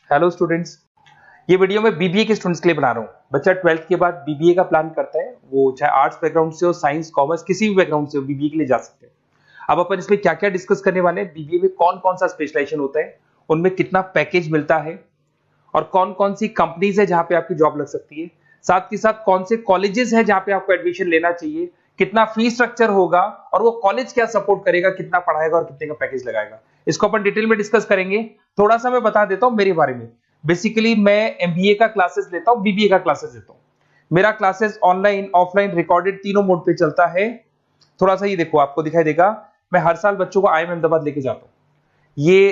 Hello students. ये video मैं BBA के स्टूडेंट्स के लिए बना रहा हूँ। बच्चा 12th के बाद बीबीए का प्लान करता है, वो चाहे आर्ट्स बैकग्राउंड से हो, साइंस, कॉमर्स, किसी भी बैकग्राउंड से हो, बीबीए के लिए जा सकते हैं। अब अपन इसमें क्या क्या डिस्कस करने वाले हैं, बीबीए में कौन कौन सा स्पेशलाइजेशन होता है, उनमें कितना पैकेज मिलता है और कौन कौन सी कंपनीज है जहां पे आपकी जॉब लग सकती है, साथ के साथ कौन से कॉलेजेस है जहां पे आपको एडमिशन लेना चाहिए, कितना फी स्ट्रक्चर होगा और वो कॉलेज क्या सपोर्ट करेगा, कितना पढ़ाएगा और कितने का पैकेज लगाएगा, इसको अपन डिटेल में डिस्कस करेंगे। थोड़ा सा मैं बता देता हूं मेरे बारे में। बेसिकली मैं एमबीए का क्लासेस लेता हूं, बीबीए का क्लासेस लेता हूं। मेरा क्लासेस ऑनलाइन, ऑफलाइन, रिकॉर्डेड तीनों मोड पे चलता है। थोड़ा सा ये देखो, आपको दिखाई देगा, मैं हर साल बच्चों को आईएम अहमदाबाद लेके जाता हूँ। ये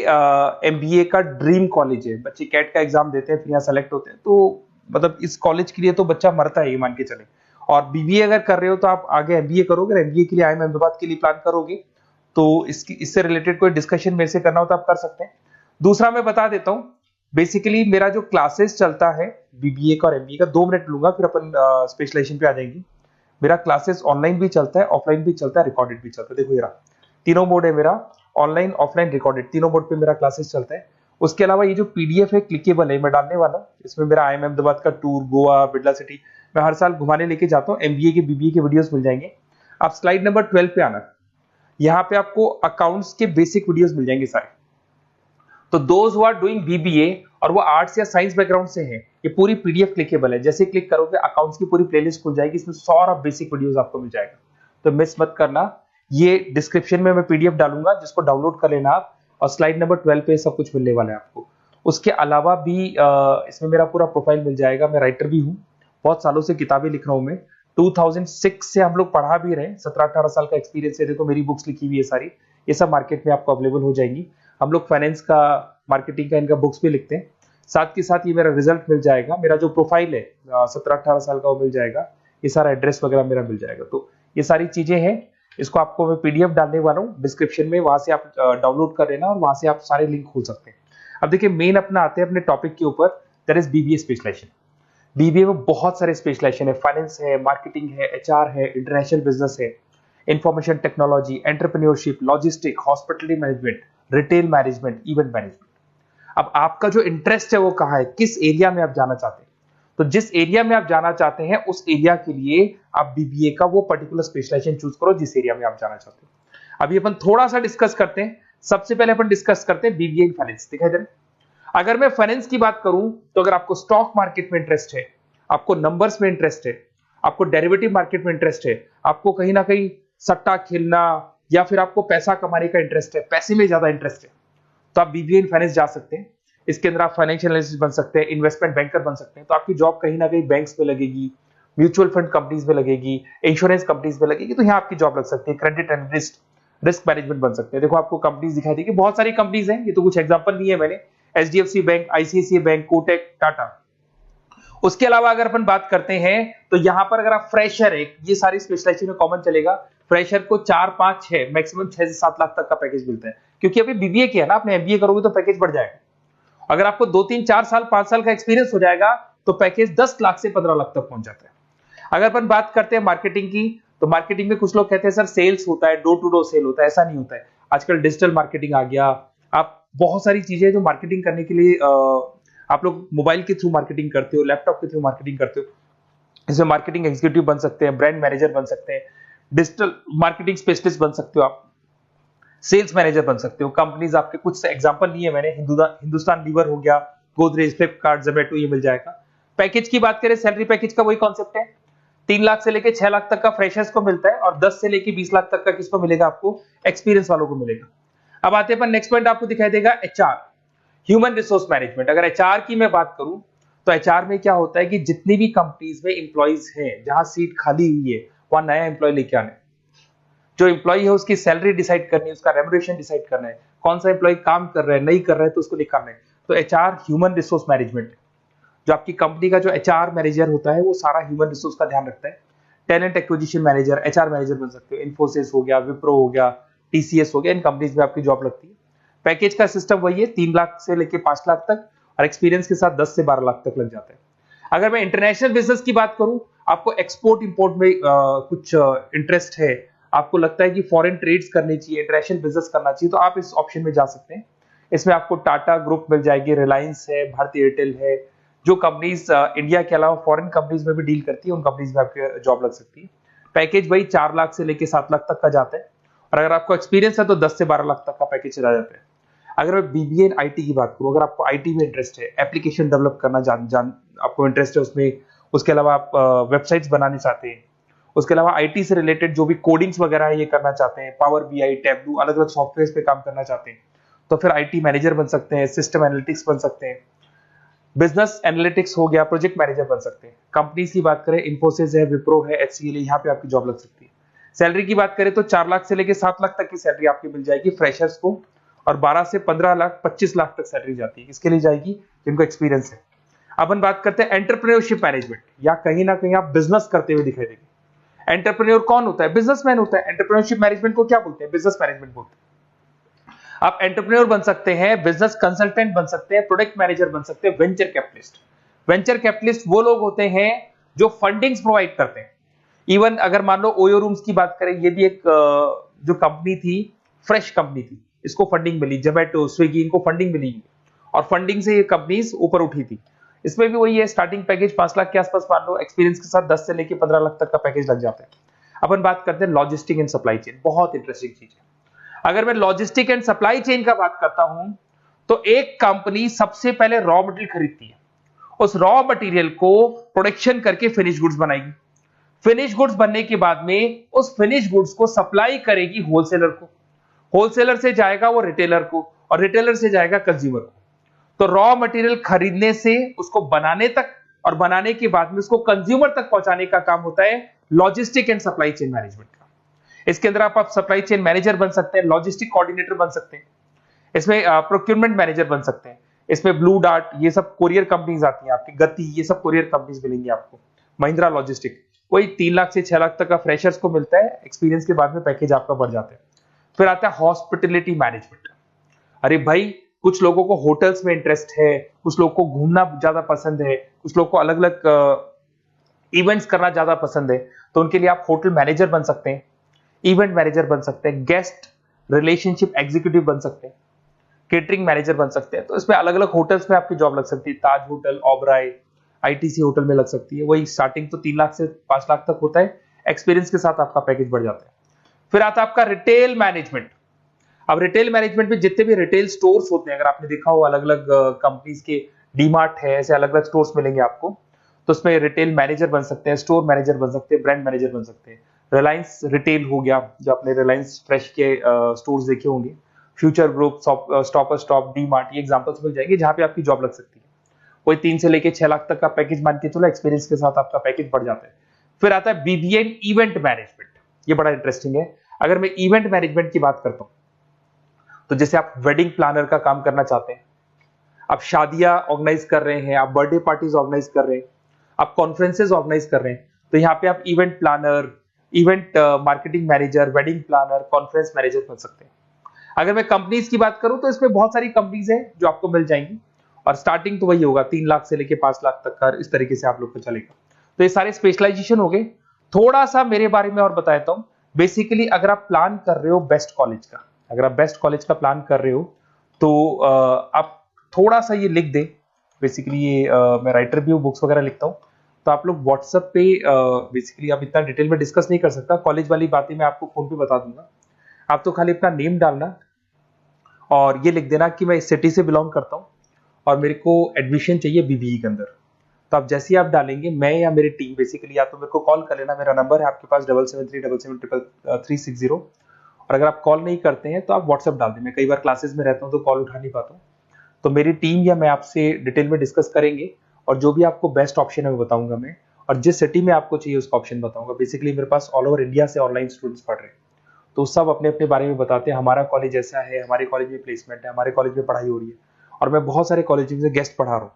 एमबीए का ड्रीम कॉलेज है। बच्चे कैट का एग्जाम देते हैं, फिर यहाँ सेलेक्ट होते हैं, तो मतलब इस कॉलेज के लिए तो बच्चा मरता है, ये मान के चले। और बीबीए अगर कर रहे हो तो आप आगे एमबीए करोगे, एमबीए के लिए आईएम अहमदाबाद के लिए प्लान करोगे, तो इससे रिलेटेड कोई डिस्कशन मेरे से करना हो तो आप कर सकते हैं। दूसरा मैं बता देता हूँ, बेसिकली मेरा जो क्लासेस चलता है बीबीए का और एमबीए का, 2 मिनट लूंगा फिर अपन स्पेशलाइजेशन पे आ जाएंगे। मेरा क्लासेस ऑनलाइन भी चलता है, ऑफलाइन भी चलता है, रिकॉर्डेड भी चलता है। देखो ये रहा, तीनों मोड है मेरा, ऑनलाइन, ऑफलाइन, रिकॉर्डेड, तीनों मोड पे मेरा क्लासेस चलता है। उसके अलावा ये जो पीडीएफ है क्लिकेबल है, मैं डालने वाला हूँ। इसमें मेरा आईएम अहमदाबाद का टूर, गोवा, बिरला सिटी, मैं हर साल घुमाने लेके जाता हूँ। एमबीए के, बीबीए के वीडियोस मिल जाएंगे। आप स्लाइड नंबर 12 पे आना, यहाँ पे आपको अकाउंट्स के बेसिक वीडियोस मिल जाएंगे सारे। तो those who are doing BBA और वो आर्ट्स या साइंस बैकग्राउंड से हैं, ये पूरी पीडीएफ क्लिकेबल है। जैसे क्लिक करोगे अकाउंट्स की पूरी प्लेलिस्ट खुल जाएगी, इसमें सारा बेसिक वीडियोस आपको मिल जाएगा, तो मिस मत करना। ये डिस्क्रिप्शन में मैं पीडीएफ डालूंगा, जिसको डाउनलोड कर लेना आप, और स्लाइड नंबर 12 पे सब कुछ मिलने वाला है आपको। उसके अलावा भी इसमें मेरा पूरा प्रोफाइल मिल जाएगा। मैं राइटर भी हूँ, बहुत सालों से किताबें लिख रहा हूँ मैं। 2006 से हम लोग पढ़ा भी रहे हैं, 17-18 साल का एक्सपीरियंस है। देखो मेरी बुक्स लिखी हुई है सारी, ये सब मार्केट में आपको अवेलेबल हो जाएंगी। हम लोग फाइनेंस का, मार्केटिंग का, इनका बुक्स भी लिखते हैं। साथ के साथ ये मेरा रिजल्ट मिल जाएगा, मेरा जो प्रोफाइल है 17-18 साल का वो मिल जाएगा, ये सारा एड्रेस वगैरह मेरा मिल जाएगा। तो ये सारी चीजें हैं, इसको आपको मैं पीडीएफ डालने वाला हूँ डिस्क्रिप्शन में, वहां से आप डाउनलोड कर लेना और वहां से आप सारे लिंक खोल सकते हैं। अब देखिए मेन अपना आते हैं अपने टॉपिक के ऊपर, that is BBA specialization. BBA में बहुत सारे स्पेशलाइजेशन है, फाइनेंस है, मार्केटिंग है, एचआर है, इंटरनेशनल बिजनेस है, information technology, entrepreneurship, logistic, hospitality management, retail management, event management. अब आपका जो इंटरेस्ट है वो कहाँ है, किस एरिया में आप जाना चाहते हैं, तो जिस एरिया में आप जाना चाहते हैं उस एरिया के लिए आप बीबीए का वो पर्टिकुलर स्पेशलाइजेशन चूज करो जिस एरिया में आप जाना चाहते हैं। अभी अपन थोड़ा सा डिस्कस करते हैं। सबसे पहले अपन डिस्कस करते हैं बीबीए इन फाइनेंस। दिखाई दे रहा है? अगर मैं फाइनेंस की बात करूं तो अगर आपको स्टॉक मार्केट में इंटरेस्ट है, आपको नंबर्स में इंटरेस्ट है, आपको डेरिवेटिव मार्केट में इंटरेस्ट है, आपको कहीं ना कहीं सट्टा खेलना या फिर आपको पैसा कमाने का इंटरेस्ट है, पैसे में ज्यादा इंटरेस्ट है, तो आप बीबीए इन फाइनेंस जा सकते हैं। इसके अंदर आप फाइनेंशियल एनालिस्ट बन सकते हैं, इन्वेस्टमेंट बैंकर बन सकते हैं। तो आपकी जॉब कहीं ना कहीं बैंक्स में लगेगी, म्यूचुअल फंड कंपनीज में लगेगी, इंश्योरेंस कंपनीज में लगेगी, तो यहाँ आपकी जॉब लग सकती है। क्रेडिट एनालिस्ट, रिस्क मैनेजमेंट बन सकते हैं। देखो आपको कंपनीज दिखाई देगी, बहुत सारी कंपनीज हैं, ये तो कुछ एग्जांपल नहीं है मैंने, HDFC bank, ICICI bank, Kotak, Tata. उसके अलावा अगर अपन बात करते हैं तो यहां पर अगर आप फ्रेशर है, ये सारी स्पेशलाइजेशन में कॉमन चलेगा, फ्रेशर को 4-5-6 मैक्सिमम 6 से 7 लाख तक का पैकेज मिलता है। क्योंकि अभी बीबीए किया ना आपने, एमबीए करोगे तो पैकेज बढ़ जाएगा। अगर आपको 2-3-4 साल, 5 साल का एक्सपीरियंस हो जाएगा तो पैकेज 10 लाख से 15 लाख तक पहुंच जाता है। अगर अपन बात करते हैं मार्केटिंग की, तो मार्केटिंग में कुछ लोग कहते हैं सर सेल्स होता है, डोर टू डोर सेल होता है, ऐसा नहीं होता है। आजकल डिजिटल मार्केटिंग आ गया, आप बहुत सारी चीजें जो मार्केटिंग करने के लिए आप लोग मोबाइल के थ्रू मार्केटिंग करते हो, लैपटॉप के थ्रू मार्केटिंग करते हो, इसमें मार्केटिंग एग्जीक्यूटिव बन सकते हैं, ब्रांड मैनेजर बन सकते हैं, डिजिटल मार्केटिंग स्पेशलिस्ट बन सकते हो, आप सेल्स मैनेजर बन सकते हो। कंपनीज आपके कुछ एग्जांपल लिए मैंने, हिंदुस्तान लीवर हो गया, गोदरेज, फ्लिपकार्ट, जोमेटो, ये मिल जाएगा। पैकेज की बात करें, सैलरी पैकेज का वही कॉन्सेप्ट है, 3 लाख से लेके 6 लाख तक का फ्रेशर्स को मिलता है और 10 से लेके 20 लाख तक का किसको मिलेगा, आपको एक्सपीरियंस वालों को मिलेगा। अब आते हैं नेक्स्ट पॉइंट, आपको दिखाई देगा एचआर, ह्यूमन रिसोर्स मैनेजमेंट। अगर एचआर की मैं बात करूं तो एचआर में क्या होता है कि जितनी भी कंपनीज में इंप्लॉइज हैं, जहां सीट खाली हुई है वहां नया इंप्लॉय लेके आने, जो इंप्लॉय है उसकी सैलरी डिसाइड करनी है, उसका रेम्युनरेशन डिसाइड करना है, कौन सा इंप्लॉय काम कर रहा है, नहीं कर रहा है तो उसको निकालना है। तो एचआर ह्यूमन रिसोर्स मैनेजमेंट, जो आपकी कंपनी का जो एचआर मैनेजर होता है वो सारा ह्यूमन रिसोर्स का ध्यान रखता है। Talent acquisition manager, HR manager बन सकते हो। इन्फोसिस हो गया, विप्रो हो गया, टीसीएस हो गया, इन कंपनीज में आपकी जॉब लगती है। पैकेज का सिस्टम वही है, 3 लाख से लेके 5 लाख तक, और एक्सपीरियंस के साथ 10 से 12 लाख तक लग जाता है। अगर मैं इंटरनेशनल बिजनेस की बात करूं, आपको एक्सपोर्ट इंपोर्ट में कुछ इंटरेस्ट है, आपको लगता है कि फॉरेन ट्रेड्स करनी चाहिए, इंटरनेशनल बिजनेस करना चाहिए, तो आप इस ऑप्शन में जा सकते हैं। इसमें आपको टाटा ग्रुप मिल जाएगी, रिलायंस है, भारतीय एयरटेल है, जो कंपनीज इंडिया के अलावा फॉरेन कंपनीज में भी डील करती है, उन कंपनीज में आपकी जॉब लग सकती है। पैकेज वही 4 लाख से लेके 7 लाख तक का जाता है, और अगर आपको एक्सपीरियंस है तो 10 से 12 लाख तक का पैकेज चला जाता है। अगर मैं बीबीए इन आईटी की बात करूं, अगर आपको आईटी में इंटरेस्ट है, एप्लीकेशन डेवलप करना आपको इंटरेस्ट है उसमें, उसके अलावा आप वेबसाइट्स बनाने चाहते हैं, उसके अलावा आईटी से रिलेटेड जो भी कोडिंग्स वगैरह है ये करना चाहते हैं, पावर बीआई, टैबलू, अलग अलग सॉफ्टवेयर पे काम करना चाहते हैं, तो फिर आईटी मैनेजर बन सकते हैं, सिस्टम एनालिटिक्स बन सकते हैं, बिजनेस एनालिटिक्स हो गया, प्रोजेक्ट मैनेजर बन सकते हैं। कंपनी की बात करें, इन्फोसिस है, विप्रो है, एचसीएल है, यहाँ पे आपकी जॉब लग सकती है। सैलरी की बात करें तो 4 लाख से लेके 7 लाख तक की सैलरी आपकी मिल जाएगी फ्रेशर्स को, और 12 से 15 लाख 25 लाख तक सैलरी जाती है। किसके लिए जाएगी? जिनको एक्सपीरियंस है। अब हम बात करते हैं एंटरप्रेन्योरशिप मैनेजमेंट, या कहीं ना कहीं आप बिजनेस करते हुए दिखाई देंगे। एंटरप्रेन्योर कौन होता है? बिजनेसमैन होता है। एंटरप्रेन्योरशिप मैनेजमेंट को क्या बोलते हैं? बिजनेस मैनेजमेंट बोलते हैं। आप एंटरप्रेन्योर बन सकते हैं, बिजनेस कंसल्टेंट बन सकते हैं, प्रोडक्ट मैनेजर बन सकते हैं, वेंचर कैपिटलिस्ट। वेंचर कैपिटलिस्ट वो लोग होते हैं जो फंडिंग्स प्रोवाइड करते हैं। इवन अगर मान लो ओयो रूम्स की बात करें, ये भी एक जो कंपनी थी, फ्रेश कंपनी थी, इसको फंडिंग मिली, जोमेटो, स्विगी, इनको फंडिंग मिली, और फंडिंग से ये कंपनीज ऊपर उठी थी। इसमें भी वही है, स्टार्टिंग पैकेज 5 लाख के आसपास मान लो, एक्सपीरियंस के साथ 10 से लेके 15 लाख तक का पैकेज लग जाता है। अपन बात करते हैं लॉजिस्टिक एंड सप्लाई चेन, बहुत इंटरेस्टिंग चीज है। अगर मैं लॉजिस्टिक एंड सप्लाई चेन का बात करता हूं, तो एक कंपनी सबसे पहले रॉ मटेरियल खरीदती है, उस रॉ मटेरियल को प्रोडक्शन करके फिनिश गुड्स बनाएगी। फिनिश गुड्स बनने के बाद में उस फिनिश गुड्स को सप्लाई करेगी होलसेलर को, होलसेलर से जाएगा वो रिटेलर को, और रिटेलर से जाएगा कंज्यूमर को। तो रॉ मटेरियल खरीदने से उसको बनाने तक, और बनाने के बाद में उसको कंज्यूमर तक पहुंचाने का काम होता है logistic and supply chain management का। इसके अंदर आप सप्लाई चेन मैनेजर बन सकते हैं, लॉजिस्टिक कोऑर्डिनेटर बन सकते हैं, इसमें प्रोक्योरमेंट मैनेजर बन सकते हैं, इसमें ब्लू डार्ट, ये सब कोरियर कंपनीज आती हैं आपकी, गति, ये सब कोरियर कंपनीज मिलेंगी आपको, महिंद्रा लॉजिस्टिक। कोई 3 लाख से 6 लाख तक का फ्रेशर्स को मिलता है, एक्सपीरियंस के बाद में पैकेज आपका बढ़ जाता है। फिर आता है हॉस्पिटलिटी मैनेजमेंट। अरे भाई, कुछ लोगों को होटल्स में इंटरेस्ट है, कुछ लोगों को घूमना ज्यादा पसंद है, कुछ लोगों को अलग अलग इवेंट्स करना ज्यादा पसंद है, तो उनके लिए आप होटल मैनेजर बन सकते हैं, इवेंट मैनेजर बन सकते हैं, गेस्ट रिलेशनशिप एग्जीक्यूटिव बन सकते हैं, केटरिंग मैनेजर बन सकते हैं। तो इसमें अलग अलग होटल्स में आपकी जॉब लग सकती है, ताज होटल, ओबराय, आईटीसी होटल में लग सकती है। वही स्टार्टिंग तो 3 लाख से 5 लाख तक होता है, एक्सपीरियंस के साथ आपका पैकेज बढ़ जाता है। फिर आता है आपका रिटेल मैनेजमेंट। अब रिटेल मैनेजमेंट में जितने भी रिटेल स्टोर्स होते हैं, अगर आपने देखा हो अलग अलग कंपनीज के, डीमार्ट है, ऐसे अलग अलग स्टोर्स मिलेंगे आपको, तो उसमें रिटेल मैनेजर बन सकते हैं, स्टोर मैनेजर बन सकते हैं, ब्रांड मैनेजर बन सकते हैं। रिलायंस रिटेल हो गया, जो आपने रिलायंस फ्रेश के स्टोर्स देखे होंगे, future group, stopper stop, DMart, ये एग्जांपल्स मिल जाएंगे जहां पे आपकी जॉब लग सकती है। कोई 3 से लेके 6 लाख तक का पैकेज मान के चलो, एक्सपीरियंस के साथ आपका पैकेज बढ़ जाता है। फिर आता है बीबीए इवेंट मैनेजमेंट, ये बड़ा इंटरेस्टिंग है। अगर मैं इवेंट मैनेजमेंट की बात करता हूं, तो जैसे आप वेडिंग प्लानर का काम करना चाहते हैं, आप शादियां ऑर्गेनाइज कर रहे हैं, आप बर्थडे पार्टीज ऑर्गेनाइज कर रहे हैं, आप कॉन्फ्रेंसेज ऑर्गेनाइज कर रहे हैं, तो यहाँ पे आप event planner, event marketing manager, wedding planner, conference manager बन सकते हैं। अगर मैं कंपनीज की बात करूं, तो इसमें बहुत सारी कंपनीज हैं जो आपको मिल जाएंगी, और स्टार्टिंग तो वही होगा 3 लाख से लेके 5 लाख तक का, इस तरीके से आप लोग को चलेगा। तो ये सारे स्पेशलाइजेशन हो गए। थोड़ा सा मेरे बारे में और बताता हूं। बेसिकली अगर आप प्लान कर रहे हो बेस्ट कॉलेज का, अगर आप बेस्ट कॉलेज का प्लान कर रहे हो, तो आप थोड़ा सा ये लिख दें। बेसिकली ये मैं राइटर भी हूँ, बुक्स वगैरह लिखता हूँ, तो आप लोग व्हाट्सएप पे, बेसिकली आप इतना डिटेल में डिस्कस नहीं कर सकता, कॉलेज वाली बातें मैं आपको फोन पे बता दूंगा। आप तो खाली अपना नेम डालना और ये लिख देना कि मैं इस सिटी से बिलोंग करता हूँ और मेरे को एडमिशन चाहिए बीबीई के अंदर। तो आप जैसे ही आप डालेंगे, मैं या मेरी टीम बेसिकली, या तो मेरे को कॉल कर लेना, मेरा नंबर है आपके पास 7737733360। और अगर आप कॉल नहीं करते हैं तो आप व्हाट्सएप डाल दें। मैं कई बार क्लासेस में रहता हूँ तो कॉल उठा नहीं पाता हूँ, तो मेरी टीम या मैं आपसे डिटेल में डिस्कस करेंगे, और जो भी आपको बेस्ट ऑप्शन है वो बताऊंगा मैं, और जिस सिटी में आपको चाहिए उसका ऑप्शन बताऊंगा। बेसिकली मेरे पास ऑल ओवर इंडिया से ऑनलाइन स्टूडेंट्स पढ़ रहे हैं, तो सब अपने अपने बारे में बताते हैं, हमारा कॉलेज ऐसा है, हमारे कॉलेज में प्लेसमेंट है, हमारे कॉलेज में पढ़ाई हो रही है, और मैं बहुत सारे कॉलेज में गेस्ट पढ़ा रहा हूँ।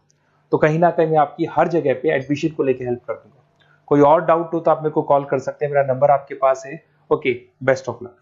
तो कहीं ना कहीं मैं आपकी हर जगह पे एडमिशन को लेकर हेल्प कर दूंगा। कोई और डाउट हो तो आप मेरे को कॉल कर सकते हैं, मेरा नंबर आपके पास है। Okay, best of luck.